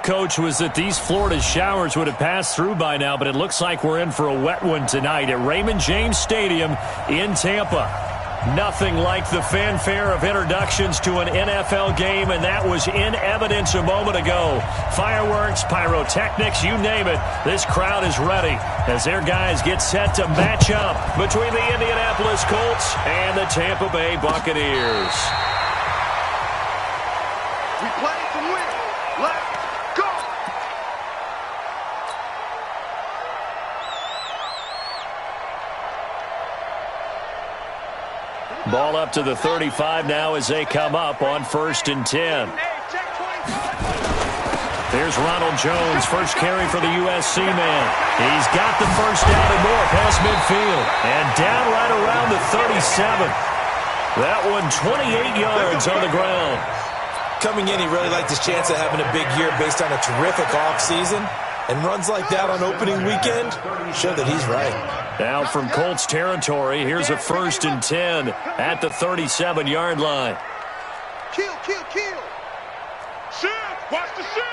Coach, was that these Florida showers would have passed through by now, but it looks like we're in for a wet one tonight at Raymond James Stadium in Tampa. Nothing like the fanfare of introductions to an NFL game, and that was in evidence a moment ago. Fireworks, pyrotechnics, you name it. This crowd is ready as their guys get set to match up between the Indianapolis Colts and the Tampa Bay Buccaneers. We play to win. Let's go! Ball up to the 35 now as they come up on 1st and 10. There's Ronald Jones, first carry for the USC man. He's got the first down and more past midfield. And down right around the 37. That one 28 yards on the ground. Coming in, he really liked his chance of having a big year based on a terrific offseason. And runs like that on opening weekend show that he's right. Now from Colts territory, here's a 1st and 10 at the 37-yard line. Kill. Shift. Watch the shift.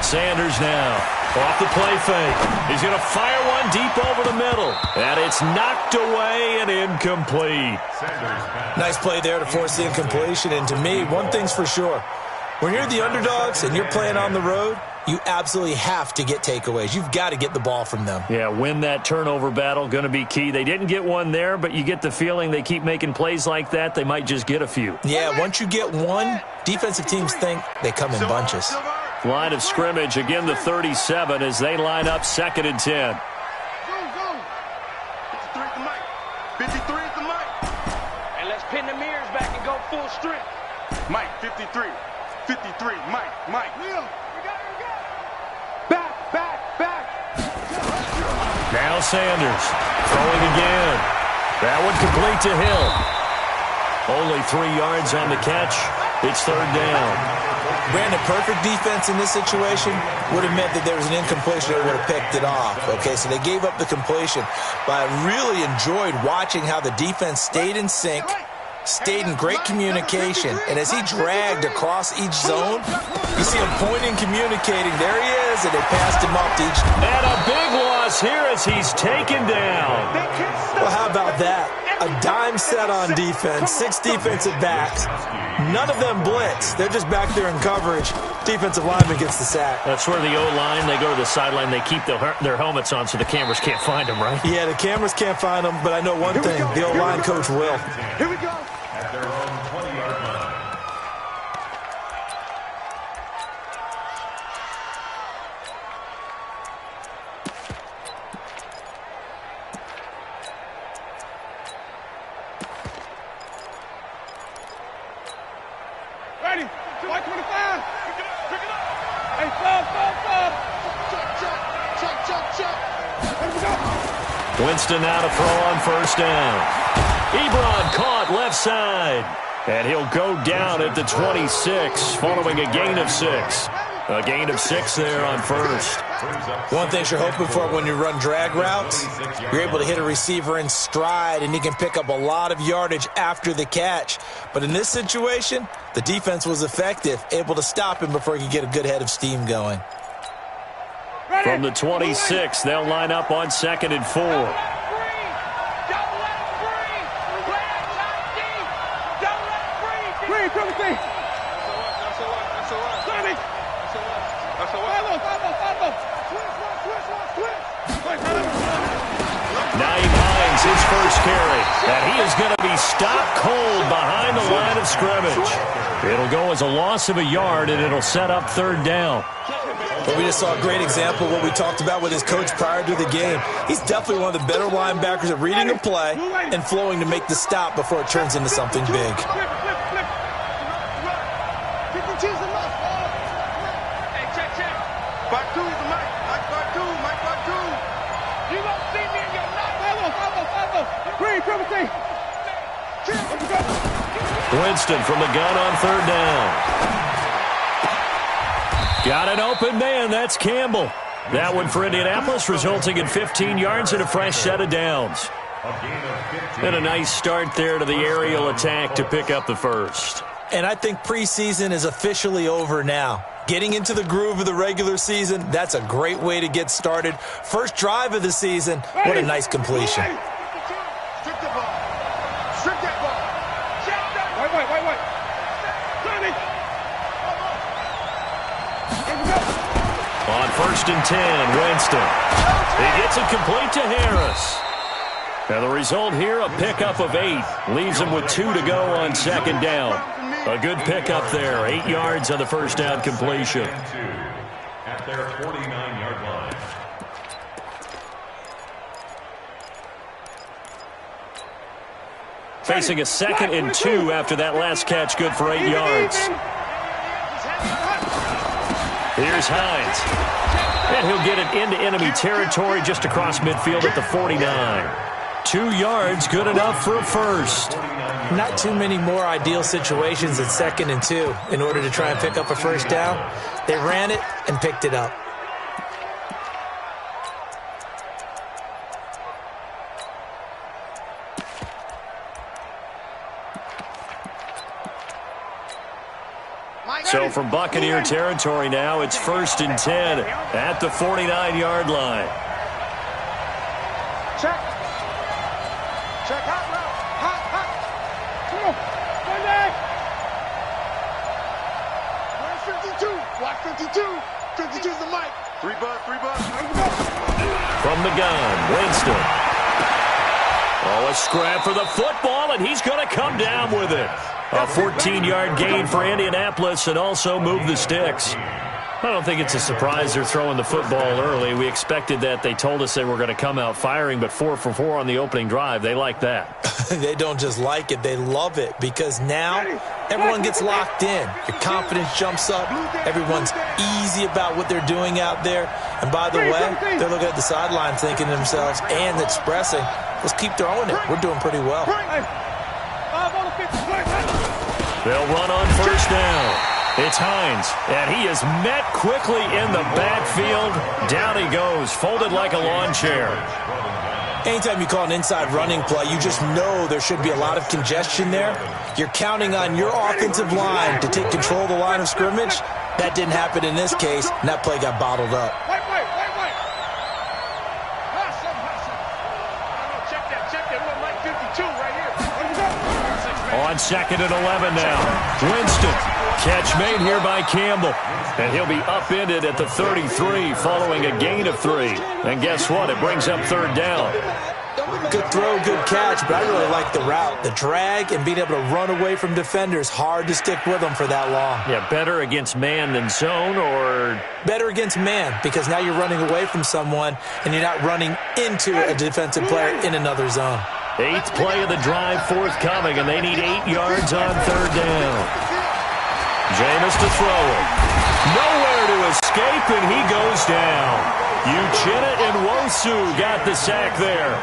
Sanders now off the play fake. He's going to fire one deep over the middle. And it's knocked away and incomplete. Nice play there to force the incompletion. And to me, one thing's for sure. When you're the underdogs and you're playing on the road, you absolutely have to get takeaways. You've got to get the ball from them. Yeah, win that turnover battle, going to be key. They didn't get one there, but you get the feeling they keep making plays like that, they might just get a few. Yeah, once you get one, defensive teams think they come in bunches. Line of scrimmage, again the 37 as they line up 2nd and 10. 53 is the mic. And let's pin the mirrors back and go full strength. Mike, 53. 53, Mike. Leo, we got it. Back. Now Sanders throwing again. That one complete to Hill. Only 3 yards on the catch. It's 3rd down. Brandon, perfect defense in this situation would have meant that there was an incompletion. They would have picked it off. Okay, so they gave up the completion. But I really enjoyed watching how the defense stayed in sync, stayed in great communication. And as he dragged across each zone, you see him pointing, communicating. There he is, and they passed him off to each. And a big loss here as he's taken down. Well, how about that? A dime set on defense, 6 defensive backs. None of them blitz. They're just back there in coverage. Defensive lineman gets the sack. That's where the O-line, they go to the sideline, they keep their helmets on so the cameras can't find them, right? Yeah, the cameras can't find them, but I know one thing. The O-line coach will. Here we go. At their own 20-yard line. Ready. White 25. Pick it up. Hey, fall. Check. Here we go. Winston now to throw on 1st down. Ebron caught left side. And he'll go down at the 26 following a gain of 6. A gain of 6 there on 1st. One thing you're hoping for when you run drag routes, you're able to hit a receiver in stride, and he can pick up a lot of yardage after the catch. But in this situation, the defense was effective, able to stop him before he could get a good head of steam going. From the 26, they'll line up on 2nd and 4. His first carry, and he is going to be stopped cold behind the line of scrimmage. It'll go as a loss of a yard, and it'll set up 3rd down. But we just saw a great example of what we talked about with his coach prior to the game. He's definitely one of the better linebackers at reading a play and flowing to make the stop before it turns into something big. Winston from the gun on 3rd down. Got an open man. That's Campbell. That one for Indianapolis, resulting in 15 yards and a fresh set of downs. A gain of 15. And a nice start there to the aerial attack to pick up the first. And I think preseason is officially over now. Getting into the groove of the regular season, that's a great way to get started. First drive of the season, what a nice completion. Strip the ball. Strip that ball. Wait. Johnny. On 1st and 10, Winston. He gets it complete to Harris. And the result here, a pickup of 8. Leaves him with 2 to go on 2nd down. A good pickup there. 8 yards on the first down completion. At their 49-yard line. Facing a 2nd and 2 after that last catch, good for 8 yards. Here's Hines. And he'll get it into enemy territory just across midfield at the 49. 2 yards, good enough for a first. Not too many more ideal situations at 2nd and 2 in order to try and pick up a first down. They ran it and picked it up. So from Buccaneer territory now, it's 1st and 10 at the 49-yard line. Check. Hot route. Hot. Come on. One leg. Watch 52. 52's the mic. 3 bucks. From the gun, Winston. Oh, a scrap for the football, and he's going to come down with it. A 14-yard gain for Indianapolis and also move the sticks. I don't think it's a surprise they're throwing the football early. We expected that. They told us they were going to come out firing, but 4 for 4 on the opening drive. They like that. They don't just like it, they love it, because now everyone gets locked in. Your confidence jumps up. Everyone's easy about what they're doing out there. And by the way, they're looking at the sideline thinking to themselves and expressing, let's keep throwing it. We're doing pretty well. They'll run on first down. It's Hines, and he is met quickly in the backfield. Down he goes, folded like a lawn chair. Anytime you call an inside running play, you just know there should be a lot of congestion there. You're counting on your offensive line to take control of the line of scrimmage. That didn't happen in this case, and that play got bottled up. Wait. Check that. Look like 52 right here. On 2nd and 11 now. Winston. Catch made here by Campbell. And he'll be upended at the 33 following a gain of 3. And guess what? It brings up 3rd down. Good throw, good catch, but I really like the route. The drag and being able to run away from defenders, hard to stick with them for that long. Yeah, better against man than zone, or better against man, because now you're running away from someone and you're not running into a defensive player in another zone. 8th play of the drive forthcoming, and they need 8 yards on 3rd down. Jameis to throw it. Nowhere to escape, and he goes down. Uchenna and Nwosu got the sack there.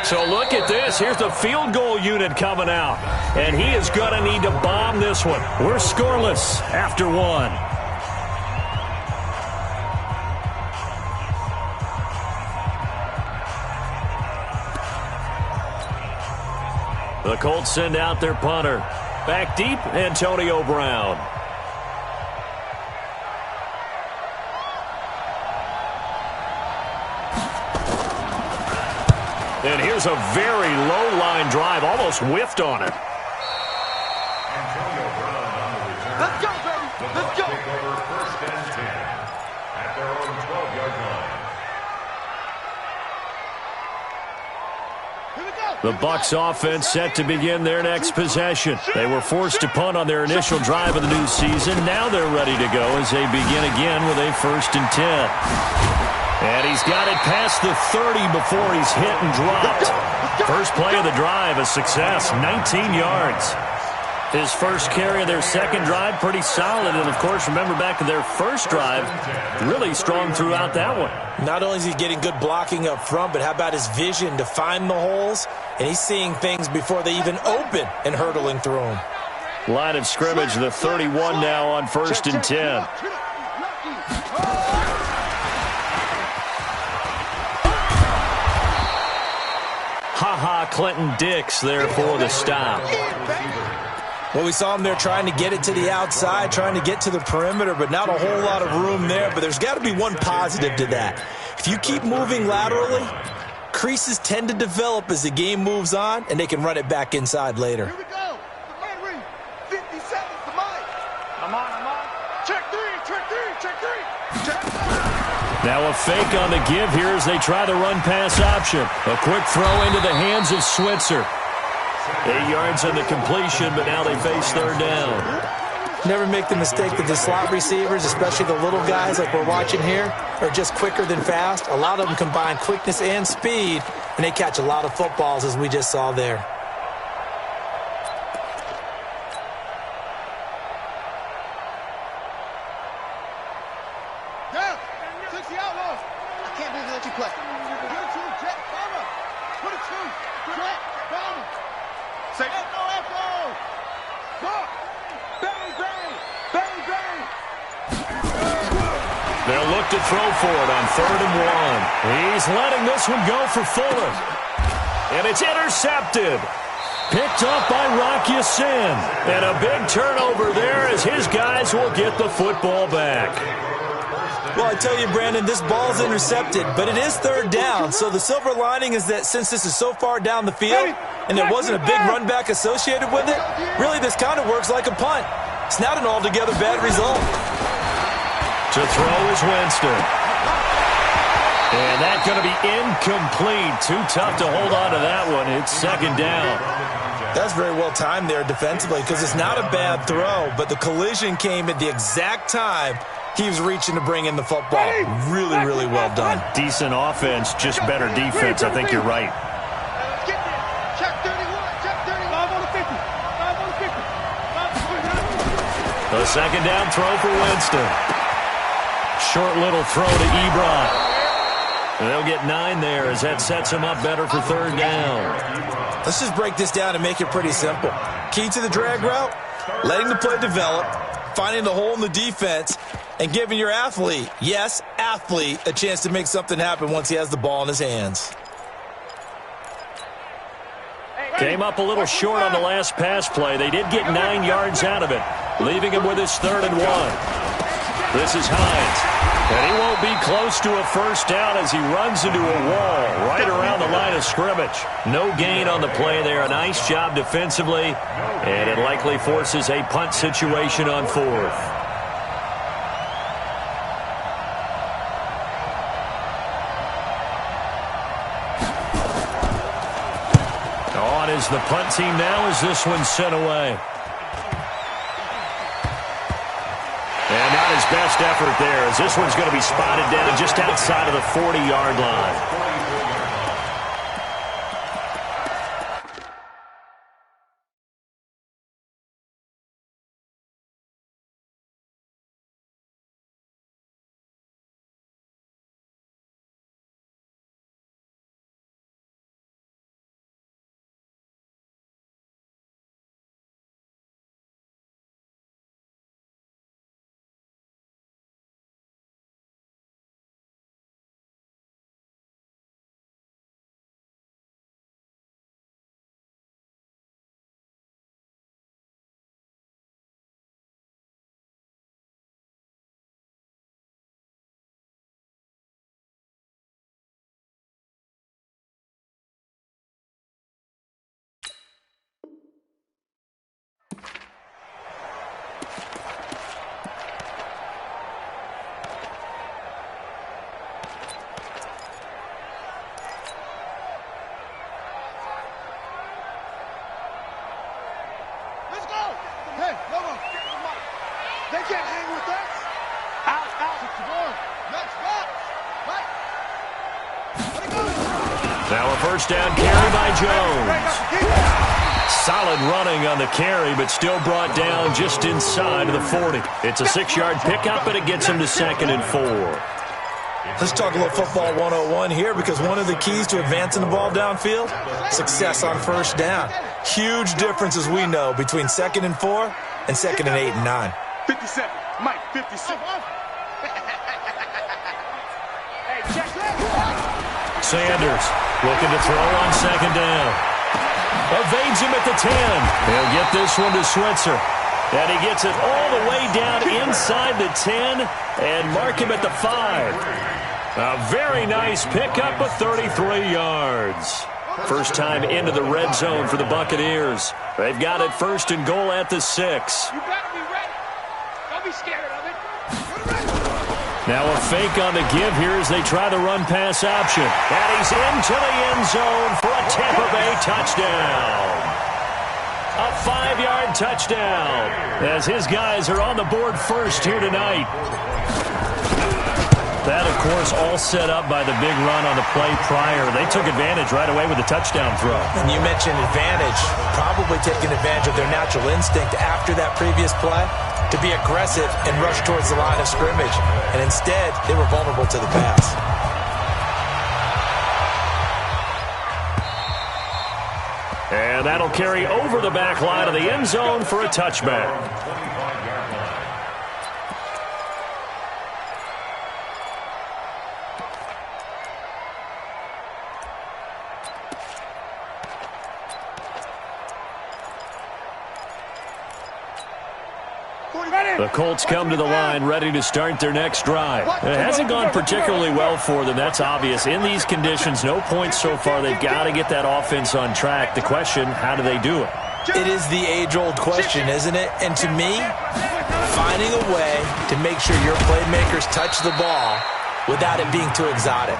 So look at this. Here's the field goal unit coming out. And he is going to need to bomb this one. We're scoreless after 1. The Colts send out their punter. Back deep, Antonio Brown. And here's a very low-line drive, almost whiffed on it. Antonio Brown on the return. Let's go, baby. Let's go. Take over 1st and 10 at their own 12-yard line. The Bucs offense set to begin their next possession. They were forced to punt on their initial drive of the new season. Now they're ready to go as they begin again with a 1st and 10. And he's got it past the 30 before he's hit and dropped. First play of the drive, a success, 19 yards. His first carry of their second drive, pretty solid. And, of course, remember back to their first drive, really strong throughout that one. Not only is he getting good blocking up front, but how about his vision to find the holes? And he's seeing things before they even open and hurdling through them. Line of scrimmage, the 31 now on 1st and 10. Ha-ha Clinton Dix there for the stop. Well, we saw him there trying to get it to the outside, trying to get to the perimeter, but not a whole lot of room there. But there's got to be one positive to that. If you keep moving laterally, creases tend to develop as the game moves on, and they can run it back inside later. Here we go. The man read. 50 seconds to Mike. I'm on. Check three. Check. Now a fake on the give here as they try the run-pass option. A quick throw into the hands of Switzer. 8 yards on the completion, but now they face third down. Never make the mistake that the slot receivers, especially the little guys like we're watching here, are just quicker than fast. A lot of them combine quickness and speed, and they catch a lot of footballs, as we just saw there. Down. 60 outlaws. I can't believe they let you play. Good two, Jet, Farmer. Put it two. Jet, Farmer. Say F-O. Go. Bang, bang. Bang, bang. They'll look to throw for it on 3rd and 1. He's letting this one go for Fuller. And it's intercepted. Picked up by Rock Ya-Sin. And a big turnover there as his guys will get the football back. Well, I tell you, Brandon, this ball's intercepted, but it is 3rd down. So the silver lining is that since this is so far down the field and there wasn't a big run back associated with it, really this kind of works like a punt. It's not an altogether bad result. To throw is Winston. And that's going to be incomplete. Too tough to hold on to that one. It's 2nd down. That's very well timed there defensively because it's not a bad throw, but the collision came at the exact time he was reaching to bring in the football. Really, really well done. Decent offense, just better defense. I think you're right. Get there. Check 31. Check 31. 5 on the 50. 5 on the 50. 5 on the 50. The 2nd down throw for Winston. Short little throw to Ebron. They'll get 9 there as that sets them up better for 3rd down. Let's just break this down and make it pretty simple. Key to the drag route, letting the play develop, finding the hole in the defense, and giving your athlete, yes, athlete, a chance to make something happen once he has the ball in his hands. Came up a little short on the last pass play. They did get 9 yards out of it, leaving him with his 3rd and 1. This is Hines. And he won't be close to a first down as he runs into a wall right around the line of scrimmage. No gain on the play there. A nice job defensively, and it likely forces a punt situation on 4th. On is the punt team now as this one's sent away. And not his best effort there as this one's going to be spotted down just outside of the 40-yard line. They can't hang with us. Out. Next box. Right. Now a first down carry by Jones. Solid running on the carry, but still brought down just inside of the 40. It's a 6-yard pickup, and it gets him to 2nd and 4. Let's talk a little football 101 here, because one of the keys to advancing the ball downfield, success on first down. Huge difference, as we know, between 2nd and 4 and 2nd and 8 and 9. 57. Mike, 57. Sanders Looking to throw on second down. Evades him at the 10. He'll get this one to Switzer. And he gets it all the way down inside the 10 and mark him at the 5. A very nice pickup of 33 yards. First time into the red zone for the Buccaneers. They've got it first and goal at the 6. You better be ready. Don't be scared of it. Now a fake on the give here as they try the run-pass option. And he's into the end zone for a Tampa Bay touchdown. A 5-yard touchdown as his guys are on the board first here tonight. That, of course, all set up by the big run on the play prior. They took advantage right away with the touchdown throw. And you mentioned advantage, probably taking advantage of their natural instinct after that previous play to be aggressive and rush towards the line of scrimmage. And instead, they were vulnerable to the pass. And that'll carry over the back line of the end zone for a touchback. The Colts come to the line ready to start their next drive. It hasn't gone particularly well for them. That's obvious. In these conditions, no points so far. They've got to get that offense on track. The question, how do they do it? It is the age-old question, isn't it? And to me, finding a way to make sure your playmakers touch the ball without it being too exotic.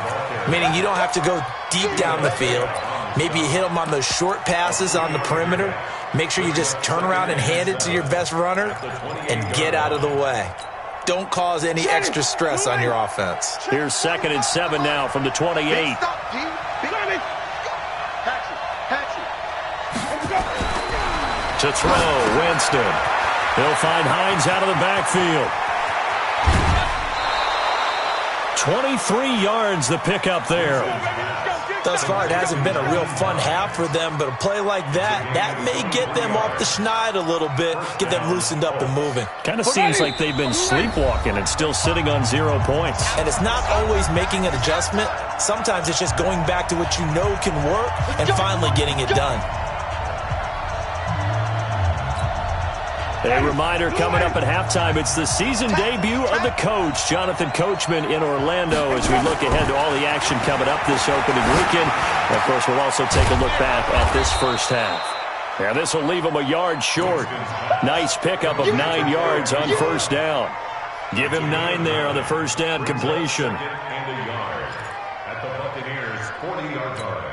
Meaning you don't have to go deep down the field. Maybe you hit them on those short passes on the perimeter. Make sure you just turn around and hand it to your best runner and get out of the way. Don't cause any extra stress on your offense. Here's 2nd and 7 now from the 28. To throw, Winston. He'll find Hines out of the backfield. 23 yards the pickup there. Thus far, it hasn't been a real fun half for them, but a play like that may get them off the schneid a little bit, get them loosened up and moving. Kind of seems like they've been sleepwalking and still sitting on 0 points. And it's not always making an adjustment. Sometimes it's just going back to what you know can work and finally getting it done. A reminder coming up at halftime, it's the season debut of the coach, Jonathan Coachman, in Orlando, as we look ahead to all the action coming up this opening weekend. And of course, we'll also take a look back at this first half. And this will leave them a yard short. Nice pickup of 9 yards on first down. Give him 9 there on the first down completion. At the Buccaneers' 40-yard line.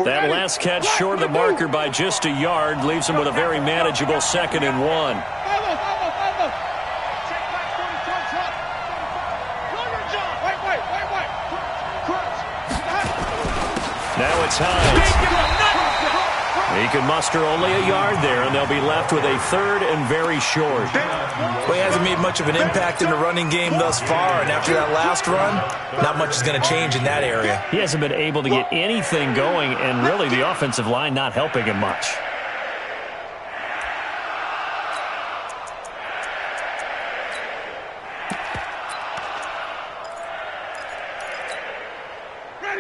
That last catch short of the marker by just a yard leaves him with a very manageable 2nd and 1. Now it's Hines. He can muster only a yard there, and they'll be left with a 3rd and very short. Well, he hasn't made much of an impact in the running game thus far, and after that last run, not much is going to change in that area. He hasn't been able to get anything going, and really the offensive line not helping him much.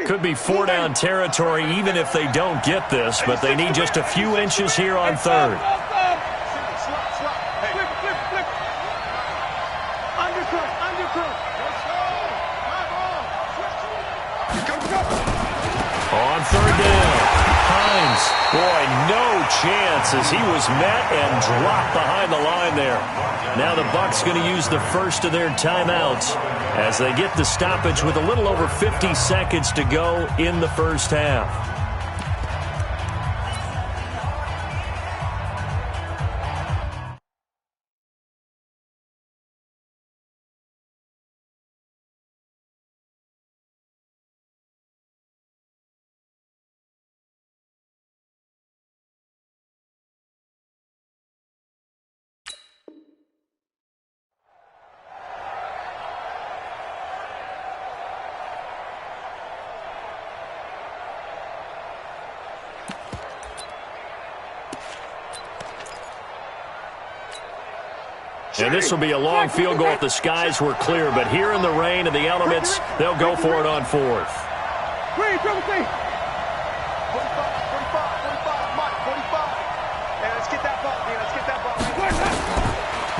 Could be 4-down territory even if they don't get this, but they need just a few inches here on 3rd. On 3rd down, Hines. Boy, no chance as he was met and dropped behind the line there. Now the Bucs going to use the first of their timeouts as they get the stoppage with a little over 50 seconds to go in the first half. And this will be a long field goal if the skies were clear. But here in the rain and the elements, they'll go for it on 4th.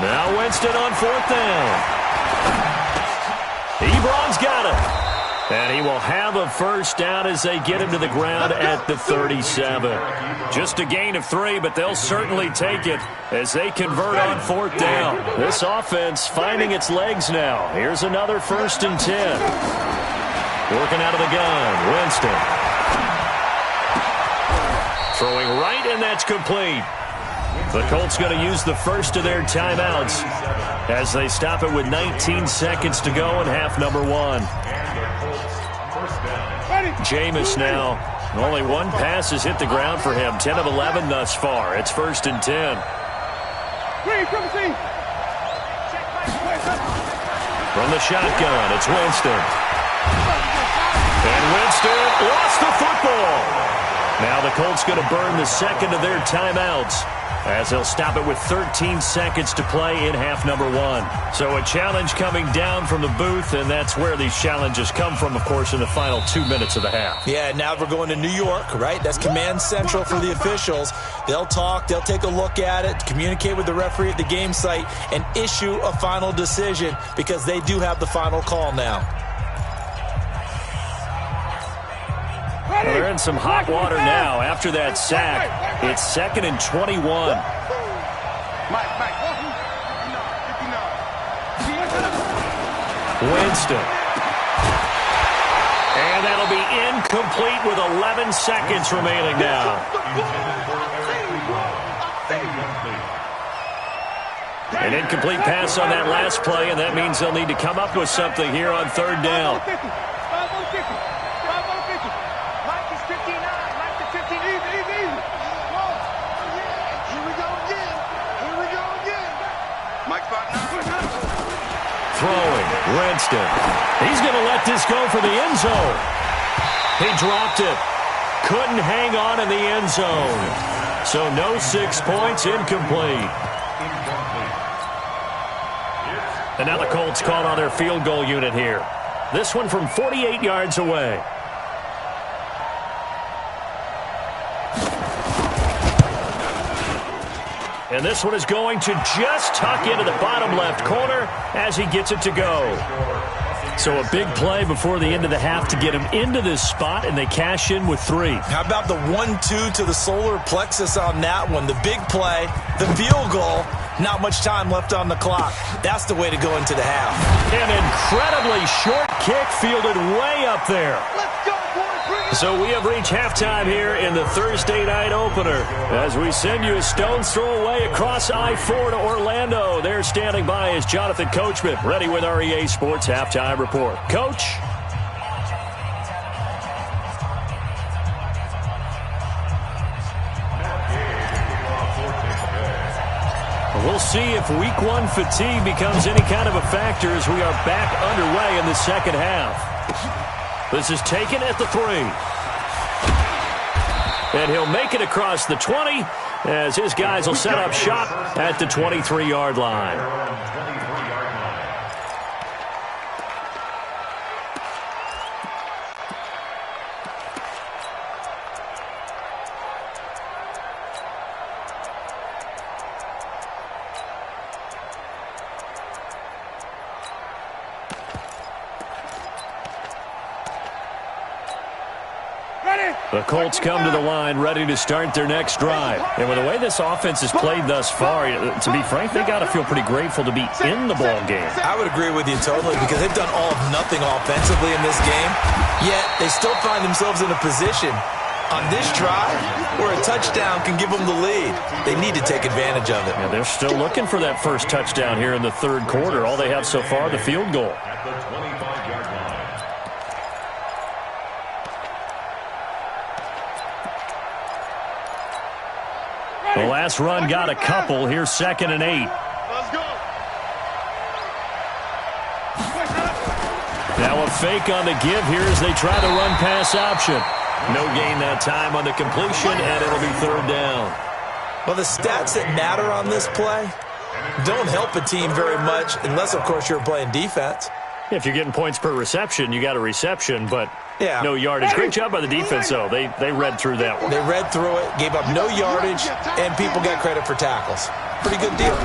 Now Winston on 4th down. Ebron's got it. And he will have a first down as they get him to the ground at the 37. Just a gain of 3, but they'll certainly take it as they convert on 4th down. This offense finding its legs now. Here's another 1st and 10. Working out of the gun, Winston. Throwing right, and that's complete. The Colts going to use the first of their timeouts as they stop it with 19 seconds to go in half number 1. Jameis now. Only one pass has hit the ground for him. 10 of 11 thus far. It's 1st and 10. From the shotgun, it's Winston. And Winston lost the football. Now the Colts going to burn the second of their timeouts as they'll stop it with 13 seconds to play in half number 1. So a challenge coming down from the booth, and that's where these challenges come from, of course, in the final 2 minutes of the half. Yeah, now we're going to New York, right? That's command central for the officials. They'll talk, they'll take a look at it, communicate with the referee at the game site, and issue a final decision because they do have the final call now. Well, they're in some hot water now after that sack. It's 2nd and 21. Winston. And that'll be incomplete with 11 seconds remaining now. An incomplete pass on that last play, and that means they'll need to come up with something here on 3rd down. Throwing, Winston. He's going to let this go for the end zone. He dropped it. Couldn't hang on in the end zone. So no 6 points, incomplete. And now the Colts call on their field goal unit here. This one from 48 yards away. And this one is going to just tuck into the bottom left corner as he gets it to go. So a big play before the end of the half to get him into this spot, and they cash in with 3. How about the 1-2 to the solar plexus on that one? The big play, the field goal, not much time left on the clock. That's the way to go into the half. An incredibly short kick fielded way up there. So we have reached halftime here in the Thursday night opener as we send you a stone's throw away across I-4 to Orlando. There standing by is Jonathan Coachman, ready with our EA Sports Halftime Report. Coach? We'll see if Week 1 fatigue becomes any kind of a factor as we are back underway in the second half. This is taken at the 3. And he'll make it across the 20 as his guys will set up shop at the 23-yard line. The Colts come to the line ready to start their next drive. And with the way this offense has played thus far, to be frank, they got to feel pretty grateful to be in the ball game. I would agree with you totally because they've done all of nothing offensively in this game, yet they still find themselves in a position on this drive where a touchdown can give them the lead. They need to take advantage of it. Yeah, they're still looking for that first touchdown here in the 3rd quarter. All they have so far, the field goal. The last run got a couple. Here's 2nd and 8. Let's go. Now a fake on the give here as they try the run pass option. No gain that time on the completion, and it'll be 3rd down. Well, the stats that matter on this play don't help a team very much unless, of course, you're playing defense. If you're getting points per reception, you got a reception, but yeah, no yardage. Great job by the defense, though. They read through that one. They read through it, gave up no yardage, and people got credit for tackles. Pretty good deal.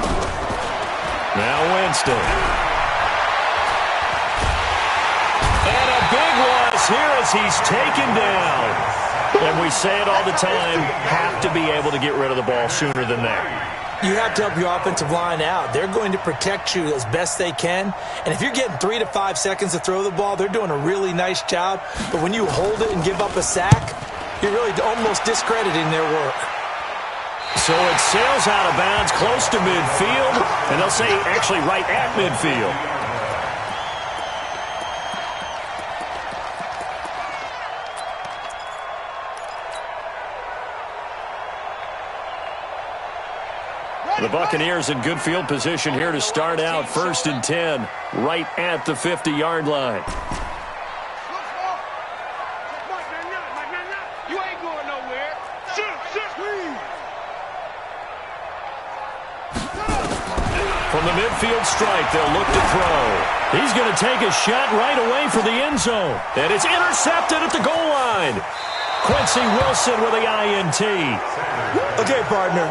Now Winston. And a big loss here as he's taken down. And we say it all the time, have to be able to get rid of the ball sooner than that. You have to help your offensive line out. They're going to protect you as best they can. And if you're getting 3 to 5 seconds to throw the ball, they're doing a really nice job. But when you hold it and give up a sack, you're really almost discrediting their work. So it sails out of bounds close to midfield, and they'll say actually right at midfield. The Buccaneers in good field position here to start out 1st and 10, right at the 50-yard line. You ain't going nowhere. From the midfield strike, they'll look to throw. He's going to take a shot right away for the end zone. And it's intercepted at the goal line. Quincy Wilson with the INT. Okay, partner,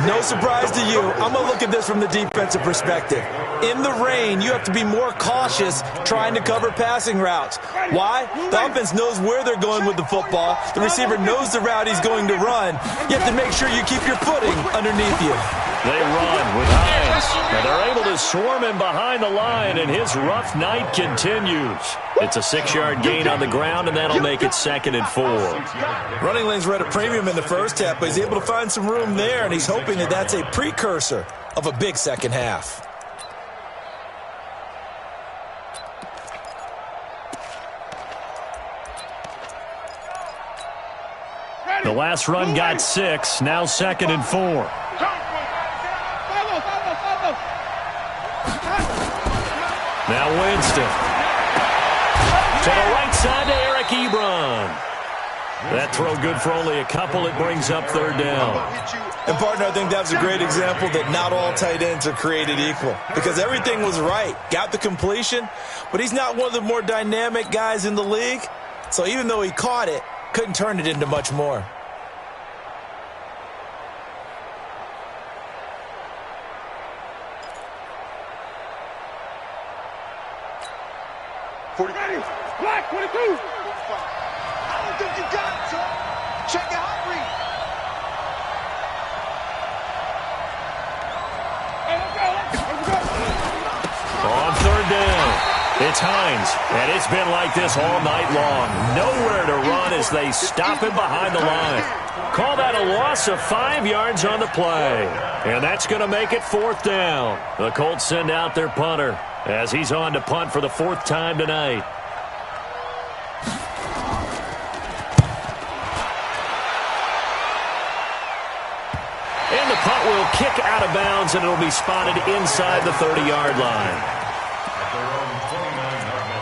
no surprise to you. I'm going to look at this from the defensive perspective. In the rain, you have to be more cautious trying to cover passing routes. Why? The offense knows where they're going with the football. The receiver knows the route he's going to run. You have to make sure you keep your footing underneath you. They run with Hines, and they're able to swarm him behind the line, and his rough night continues. It's a 6-yard gain on the ground, and that'll make it 2nd and 4. Running lanes were at a premium in the first half, but he's able to find some room there, and he's hoping that that's a precursor of a big second half. The last run got 6, now 2nd and 4. Now Winston. To the right side to Eric Ebron. That throw good for only a couple. It brings up 3rd down. And, partner, I think that was a great example that not all tight ends are created equal. Because everything was right. Got the completion, but he's not one of the more dynamic guys in the league. So even though he caught it, couldn't turn it into much more. Black 22. I don't think you got it, son. Check your hot read. Hey, let's go. On 3rd down, it's Hines, and it's been like this all night long. Nowhere to run as they stop him behind the line. Call that a loss of 5 yards on the play. And that's going to make it 4th down. The Colts send out their punter as he's on to punt for the 4th time tonight. And the punt will kick out of bounds, and it'll be spotted inside the 30-yard line. At their own 29-yard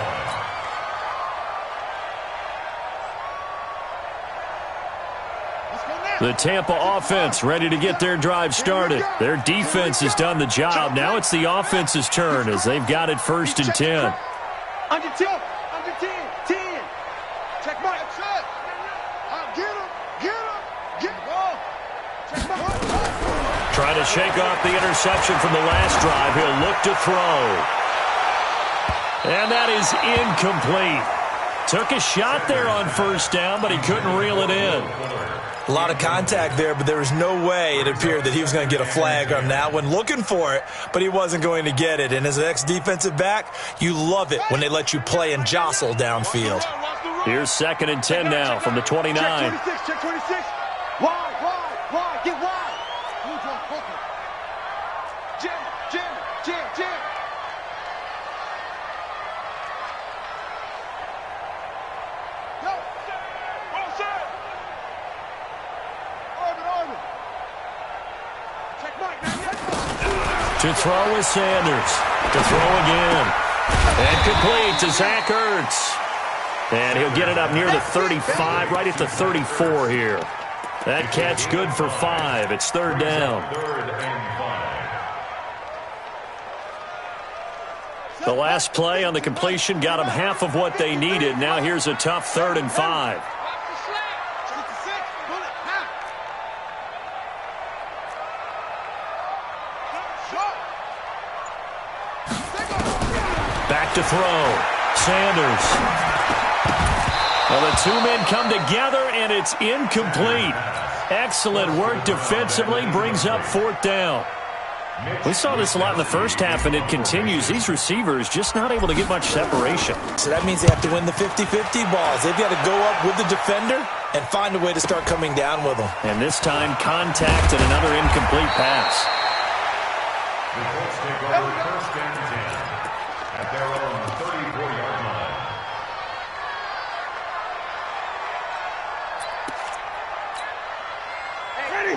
line. The Tampa offense ready to get their drive started. Their defense has done the job. Now it's the offense's turn as they've got it 1st and 10. Under 10. Under 10. 10. Check mark. Get him. Get him. Get the ball. Check mark. Trying to shake off the interception from the last drive. He'll look to throw. And that is incomplete. Took a shot there on 1st down, but he couldn't reel it in. A lot of contact there, but there was no way it appeared that he was going to get a flag on that one. Looking for it, but he wasn't going to get it. And as an ex-defensive back, you love it when they let you play and jostle downfield. Here's 2nd and 10 now from the 29. Check 26. Check 26. Wide. Get wide. Jim. To throw is Sanders. To throw again. And complete to Zach Ertz. And he'll get it up near the 35, right at the 34 here. That catch good for 5. It's 3rd down. 3rd and 5. The last play on the completion got them half of what they needed. Now here's a tough 3rd and 5. to throw. Sanders. Well, the two men come together, and it's incomplete. Excellent work defensively, brings up fourth down. We saw this a lot in the first half, and it continues. These receivers just not able to get much separation. So that means they have to win the 50-50 balls. They've got to go up with the defender and find a way to start coming down with them. And this time, contact and another incomplete pass. The Colts take over first and 10 at their own 34-yard line.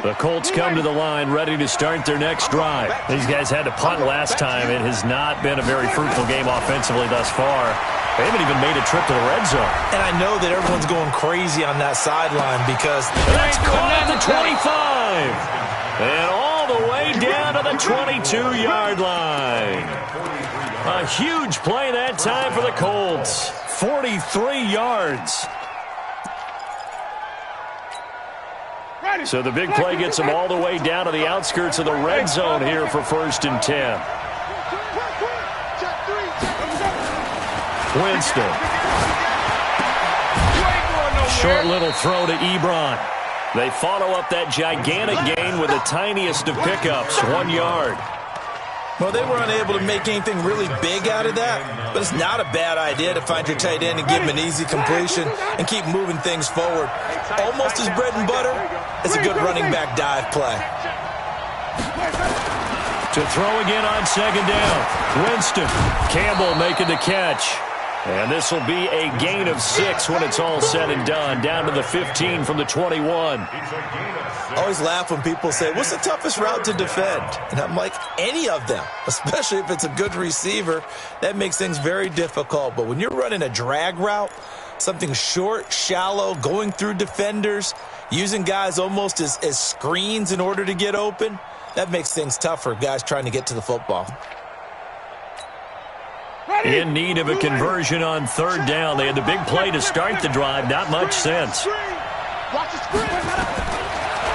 The Colts come to the line ready to start their next drive. These guys had to punt last time. It has not been a very fruitful game offensively thus far. They haven't even made a trip to the red zone. And I know that everyone's going crazy on that sideline because that's caught at the 25. And all the way down to the 22-yard line. A huge play that time for the Colts. 43 yards. So the big play gets them all the way down to the outskirts of the red zone here for first and 10. Winston. Short little throw to Ebron. They follow up that gigantic gain with the tiniest of pickups, 1 yard. Well, they were unable to make anything really big out of that, but it's not a bad idea to find your tight end and give him an easy completion and keep moving things forward. Almost as bread and butter as a good running back dive play. To throw again on second down. Winston. Campbell making the catch. And this will be a gain of 6 when it's all said and done. Down to the 15 from the 21. I always laugh when people say, what's the toughest route to defend? And I'm like, any of them, especially if it's a good receiver. That makes things very difficult. But when you're running a drag route, something short, shallow, going through defenders, using guys almost as screens in order to get open, that makes things tougher, guys trying to get to the football. In need of a conversion on third down. They had the big play to start the drive. Not much sense.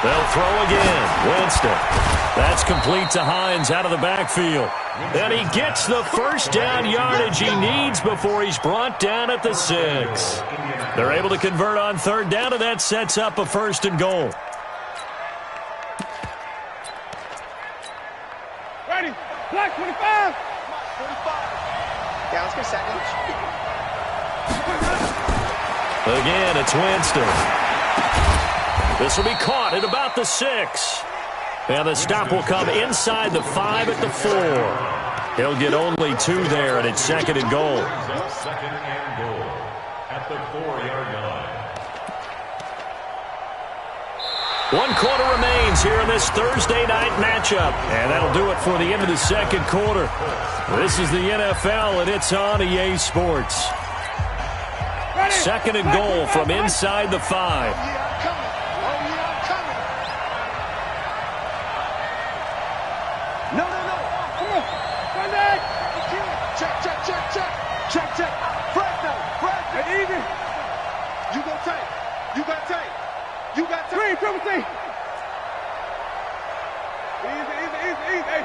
They'll throw again. Winston. That's complete to Hines out of the backfield. And he gets the first down yardage he needs before he's brought down at the 6. They're able to convert on third down, and that sets up a first and goal. Ready. Black 25. 45. Yeah, let's go second. Again, it's Winston. This will be caught at about the 6. And the stop will come inside the 5 at the 4. He'll get only 2 there, and it's second and goal. Second and goal at the 4-yard line. 1 quarter remains here in this Thursday night matchup. And that'll do it for the end of the second quarter. This is the NFL, and it's on EA Sports. Second and goal from inside the 5. No. Come on. Run back. Check. Brad. Hey, easy. You got tape. Green, triple T. Easy. Hey.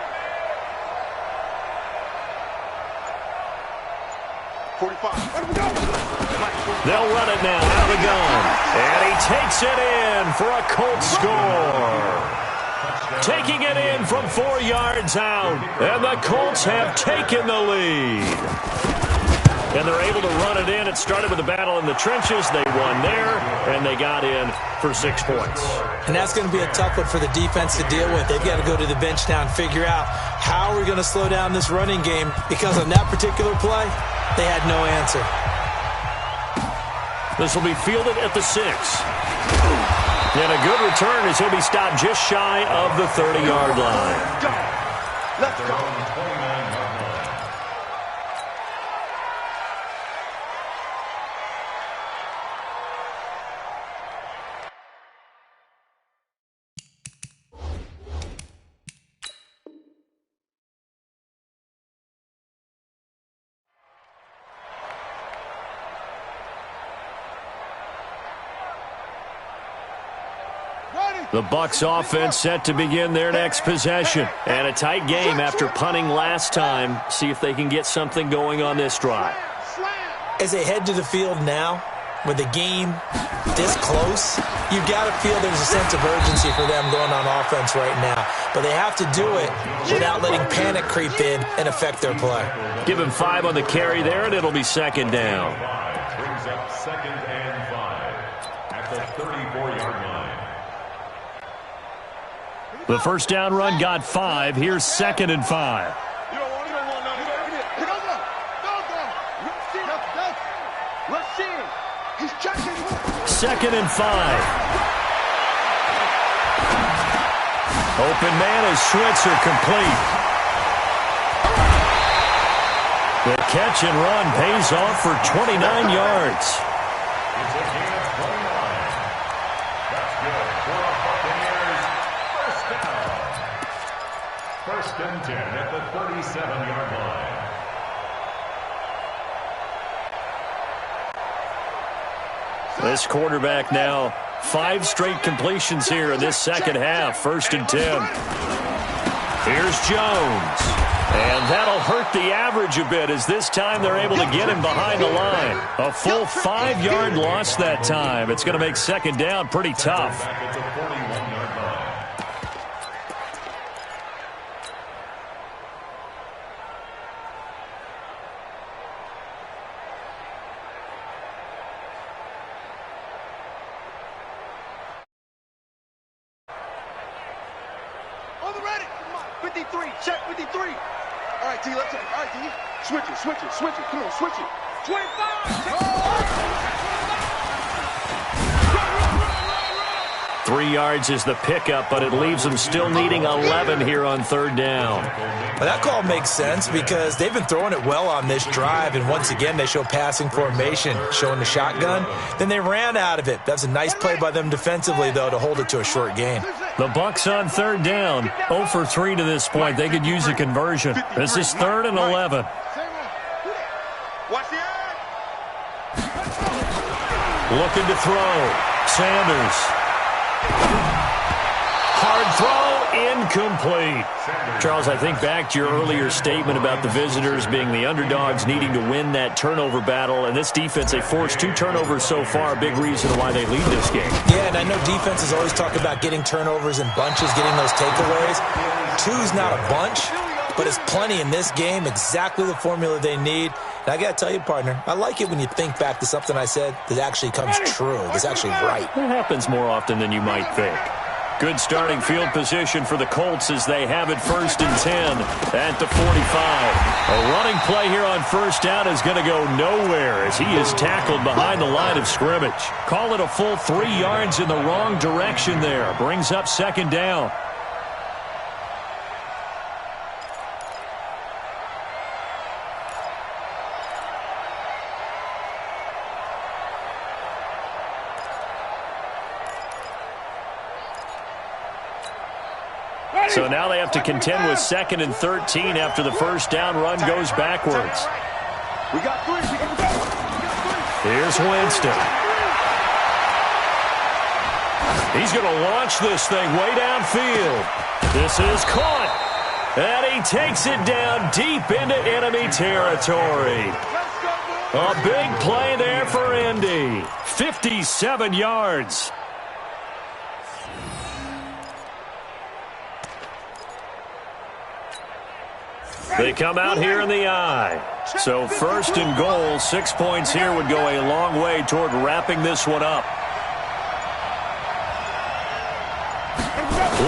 45. They'll run it now out of the gun. And he takes it in for a Colts score. Taking it in from 4 yards out. And the Colts have taken the lead. And they're able to run it in. It started with a battle in the trenches. They won there, and they got in for 6 points. And that's going to be a tough one for the defense to deal with. They've got to go to the bench now and figure out how we're going to slow down this running game, because on that particular play, they had no answer. This will be fielded at the 6. And a good return as he'll be stopped just shy of the 30-yard line. Let's go. Ready. The Bucs offense set to begin their next possession. And a tight game after punting last time. See if they can get something going on this drive. As they head to the field now, with the game this close, you got to feel there's a sense of urgency for them going on offense right now. But they have to do it without letting panic creep in and affect their play. Give him 5 on the carry there, and it'll be second down. Brings up 2nd and 5 at the 34-yard line. The first down run got 5. Here's 2nd and 5. Second and 5. Open man is Switzer, complete. The catch and run pays off for 29 yards. It's a gain of 29. That's good for the Buccaneers. First down. 1st and 10 at the 37-yard line. This quarterback now 5 straight completions here in this second half. 1st and 10. Here's Jones. And that'll hurt the average a bit as this time they're able to get him behind the line. A full 5-yard loss that time. It's going to make second down pretty tough. Back at the 41-yard line. On the ready. 53. Check 53. All right, T. Let's check. All right, T. Switch it. Switch it. Switch it. Come on, switch it. 3 yards is the pickup, but it leaves them still needing 11 here on 3rd down. Well, that call makes sense because they've been throwing it well on this drive, and once again they show passing formation, showing the shotgun. Then they ran out of it. That's a nice play by them defensively, though, to hold it to a short gain. The Bucs on 3rd down, 0 for 3 to this point. They could use a conversion. This is 3rd and 11. Watch the Looking to throw. Sanders. Hard throw, incomplete. Charles, I think back to your earlier statement about the visitors being the underdogs needing to win that turnover battle. And this defense, they forced 2 turnovers so far, a big reason why they lead this game. Yeah, and I know defenses always talk about getting turnovers in bunches, getting those takeaways. 2's not a bunch, but it's plenty in this game, exactly the formula they need. And I got to tell you, partner, I like it when you think back to something I said that actually comes true, that's actually right. It happens more often than you might think. Good starting field position for the Colts as they have it 1st and 10 at the 45. A running play here on 1st down is going to go nowhere as he is tackled behind the line of scrimmage. Call it a full 3 yards in the wrong direction there. Brings up 2nd down. So now they have to contend with 2nd and 13 after the 1st down run goes backwards. We got 3. Here's Winston. He's going to launch this thing way downfield. This is caught. And he takes it down deep into enemy territory. A big play there for Indy. 57 yards. They come out here in the I. So 1st and goal, 6 points here would go a long way toward wrapping this one up.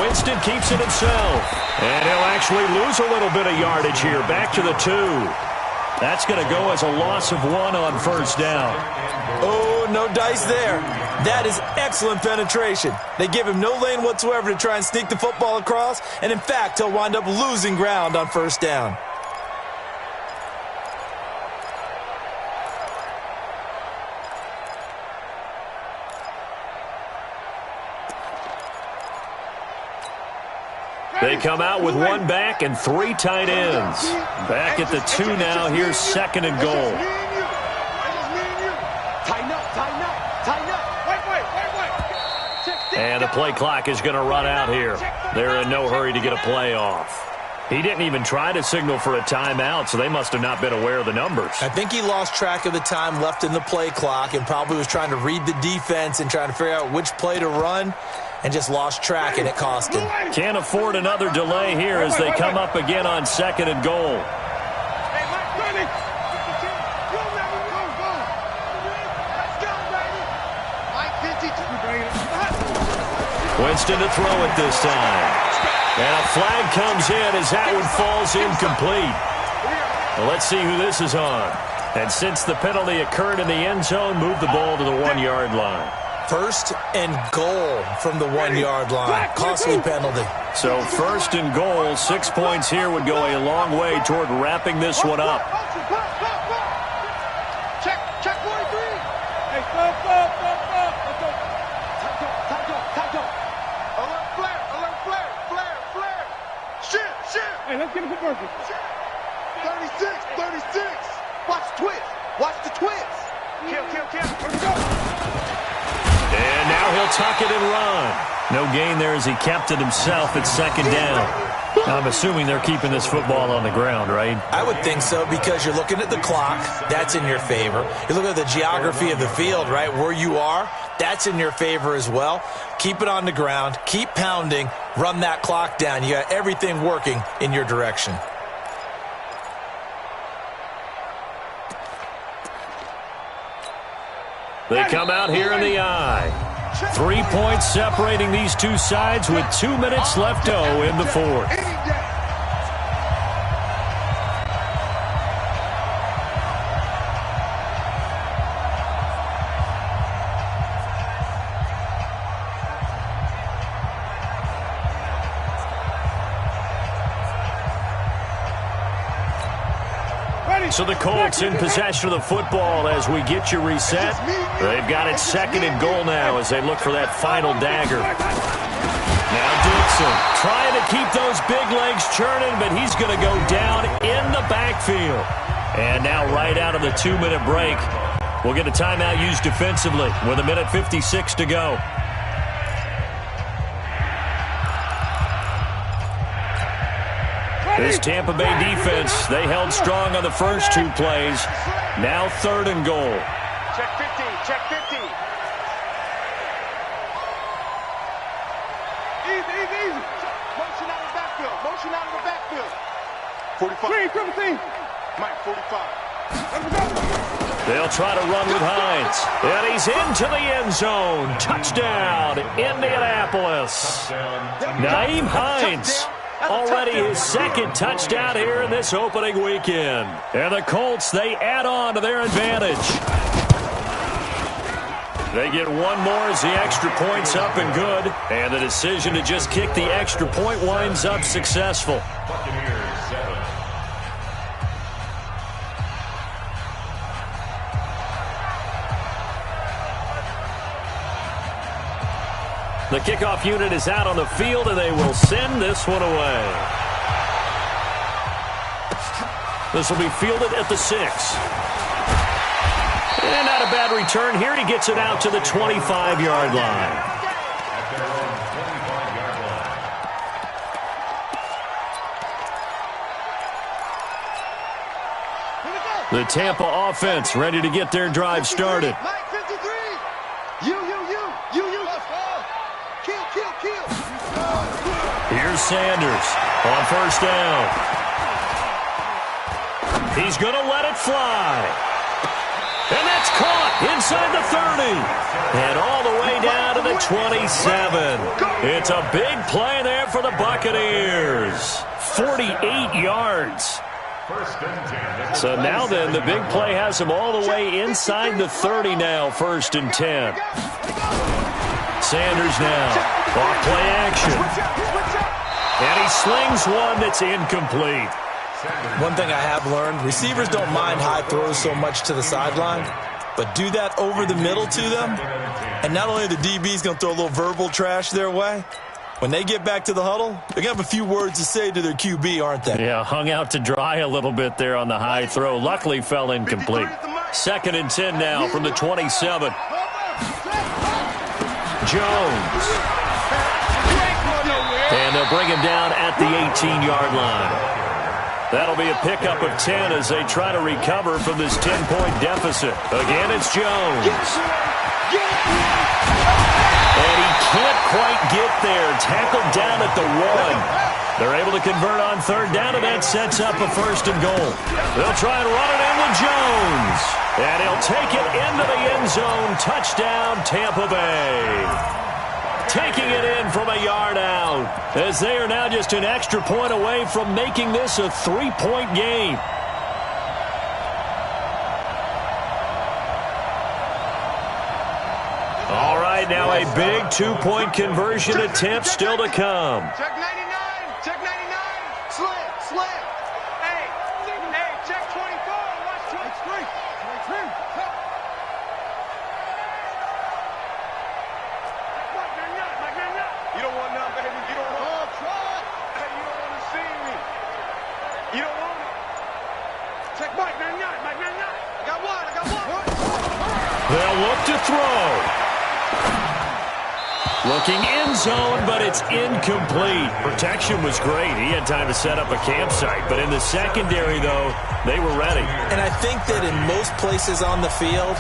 Winston keeps it himself. And he'll actually lose a little bit of yardage here. Back to the 2. That's going to go as a loss of 1 on 1st down. Oh, no dice there. That is excellent penetration. They give him no lane whatsoever to try and sneak the football across, and in fact, he'll wind up losing ground on 1st down. They come out with 1 back and 3 tight ends. Back at the 2 now. Here's 2nd and goal. Tighten up. And a play clock is going to run out here. They're in no hurry to get a play off. He didn't even try to signal for a timeout, so they must have not been aware of the numbers. I think he lost track of the time left in the play clock and probably was trying to read the defense and trying to figure out which play to run and just lost track, and it cost him. Can't afford another delay here as they come up again on 2nd and goal. Winston to throw it this time. And a flag comes in as that one falls incomplete. Well, let's see who this is on. And since the penalty occurred in the end zone, move the ball to the 1-yard line. 1st and goal from the 1-yard line. Costly penalty. So 1st and goal, 6 points here would go a long way toward wrapping this one up. Check 43. Hey, stop. Hey, let's get a good version. 36. Watch the twist. Watch the twist. Kill. And now he'll tuck it and run. No gain there as he kept it himself at 2nd down. I'm assuming they're keeping this football on the ground, right? I would think so because you're looking at the clock. That's in your favor. You look at the geography of the field, right, where you are. That's in your favor as well. Keep it on the ground. Keep pounding. Run that clock down. You got everything working in your direction. They come out here in the eye. 3 points separating these two sides with 2 minutes left in the 4th. So the Colts in possession of the football as we get you reset. They've got it 2nd and goal now as they look for that final dagger. Now Dixon trying to keep those big legs churning, but he's going to go down in the backfield. And now right out of the 2-minute break, we'll get a timeout used defensively with 1:56 to go. This Tampa Bay defense, they held strong on the first 2 plays. Now 3rd and goal. Check 50. Easy. Motion out of the backfield. 45. Mike, 45. They'll try to run with Hines. And he's into the end zone. Touchdown, Indianapolis. Nyheim Hines. Already his 2nd touchdown here in this opening weekend. And the Colts, they add on to their advantage. They get one more as the extra point's up and good. And the decision to just kick the extra point winds up successful. Buccaneers 7. The kickoff unit is out on the field, and they will send this one away. This will be fielded at the 6. And not a bad return here. He gets it out to the 25-yard line. At their own 25-yard line. The Tampa offense ready to get their drive started. Mike, 53. You. Kill. Here's Sanders on 1st down. He's going to let it fly. And that's caught inside the 30. And all the way down to the 27. It's a big play there for the Buccaneers. 48 yards. So now then, the big play has him all the way inside the 30 now, 1st and 10. Sanders now. Off play action. And he slings one that's incomplete. One thing I have learned, receivers don't mind high throws so much to the sideline, but do that over the middle to them, and not only are the DBs going to throw a little verbal trash their way, when they get back to the huddle, they're going to have a few words to say to their QB, aren't they? Yeah, hung out to dry a little bit there on the high throw. Luckily fell incomplete. 2nd and 10 now from the 27. Jones they'll bring him down at the 18-yard line. That'll be a pickup of 10 as they try to recover from this 10-point deficit. Again, it's Jones. And he can't quite get there. Tackled down at the 1. They're able to convert on third down, and that sets up a first and goal. They'll try and run it in with Jones. And he'll take it into the end zone. Touchdown, Tampa Bay. Taking it in from a yard out, as they are now just an extra point away from making this a 3-point game. All right, now a big 2-point conversion attempt still to come. Check 99. Check 99. Slam. Hey, check 24. Watch 23. 23. You don't want none, baby. You don't want to try. Hey, you don't want to see me. You don't want it. Check Mike 99. I got one. They'll look to throw. Looking end zone, but it's incomplete. Protection was great. He had time to set up a campsite. But in the secondary, though, they were ready. And I think that in most places on the field,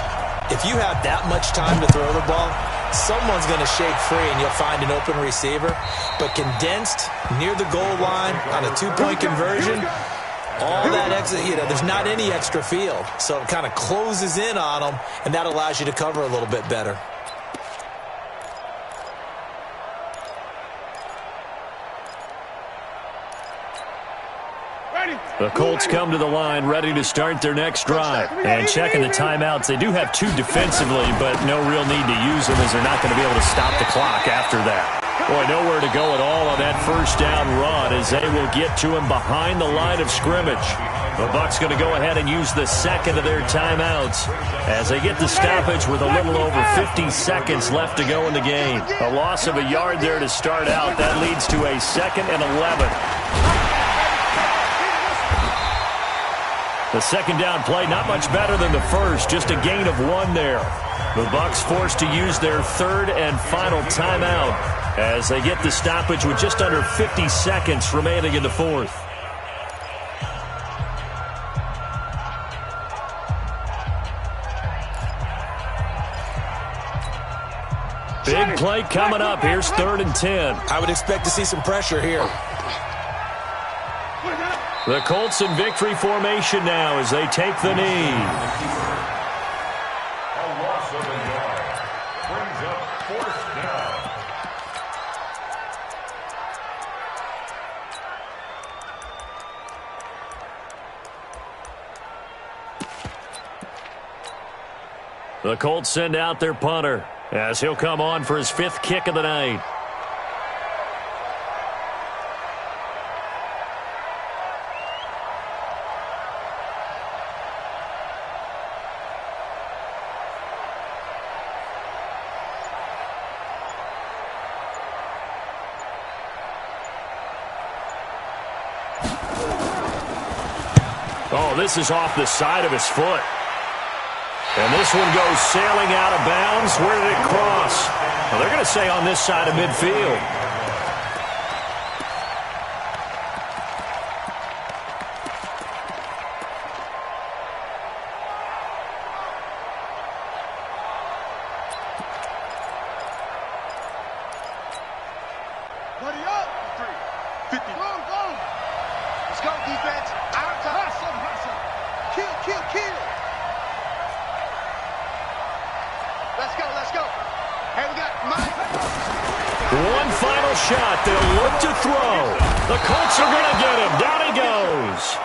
if you have that much time to throw the ball, someone's going to shake free and you'll find an open receiver. But condensed near the goal line on a 2-point conversion, all that extra, there's not any extra field. So it kind of closes in on them, and that allows you to cover a little bit better. The Colts come to the line ready to start their next drive. And checking the timeouts, they do have 2 defensively, but no real need to use them as they're not going to be able to stop the clock after that. Boy, nowhere to go at all on that first down run as they will get to him behind the line of scrimmage. The Bucs going to go ahead and use the second of their timeouts as they get the stoppage with a little over 50 seconds left to go in the game. A loss of a yard there to start out. That leads to a 2nd and 11. The second down play, not much better than the first, just a gain of 1 there. The Bucs forced to use their 3rd and final timeout as they get the stoppage with just under 50 seconds remaining in the 4th. Big play coming up. Here's 3rd and 10. I would expect to see some pressure here. The Colts in victory formation now as they take the knee. A loss of a yard brings up 4th down. The Colts send out their punter as he'll come on for his 5th kick of the night. Oh, this is off the side of his foot. And this one goes sailing out of bounds. Where did it cross? Well, they're going to say on this side of midfield. Buddy up. 50. Go. Let's go, defense. Out to hustle. Kill. Let's go. Hey, we got Mike. One final shot. They'll look to throw. The Colts are going to get him. Down he goes.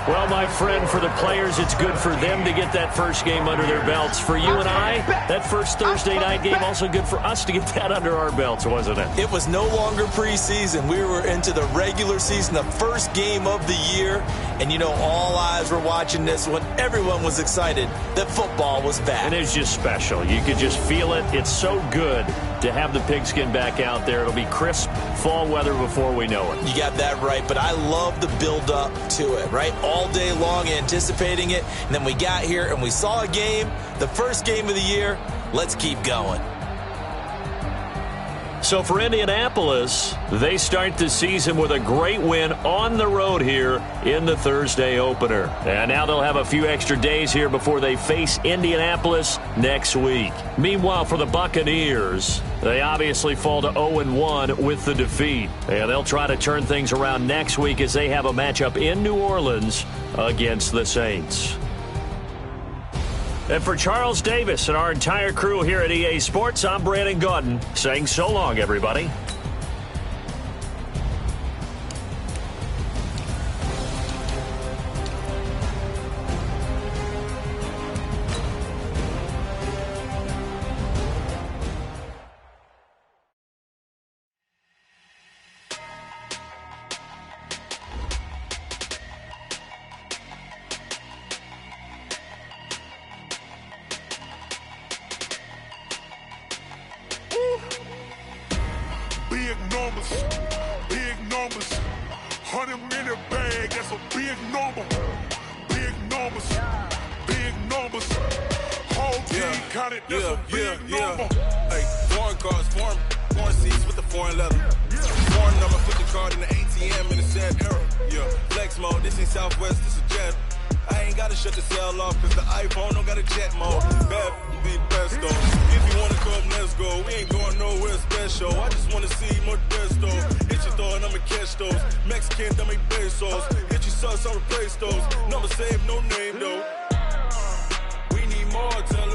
Well, my friend, for the players, it's good for them to get that first game under their belts. For you and I, that first Thursday night game, also good for us to get that under our belts, wasn't it? It was no longer preseason. We were into the regular season, the first game of the year. And, all eyes were watching this when everyone was excited that football was back. And it's just special. You could just feel it. It's so good to have the pigskin back out there. It'll be crisp fall weather before we know it. You got that right, but I love the build-up to it, right? All day long anticipating it, and then we got here and we saw a game, the first game of the year. Let's keep going. So for Indianapolis, they start the season with a great win on the road here in the Thursday opener. And now they'll have a few extra days here before they face Indianapolis next week. Meanwhile, for the Buccaneers, they obviously fall to 0-1 with the defeat. And they'll try to turn things around next week as they have a matchup in New Orleans against the Saints. And for Charles Davis and our entire crew here at EA Sports, I'm Brandon Gaudin saying so long, everybody. Big numbers, 100-minute bag, that's a big number. Big numbers, whole team counted, that's a big number. Hey, foreign cars, foreign seats with the foreign leather. Foreign number, put the card in the ATM in the sad era. Yeah, flex mode, this ain't Southwest, this is Jet. I ain't gotta shut the cell off, cause the iPhone don't got a jet mode. Bad be pesto. If you wanna come, let's go. We ain't going nowhere special. I just wanna see more desto. Hit your door and I'ma catch those. Mexican, that make pesos. Hit your sus, I'll replace those. Number saved, no name though. We need more to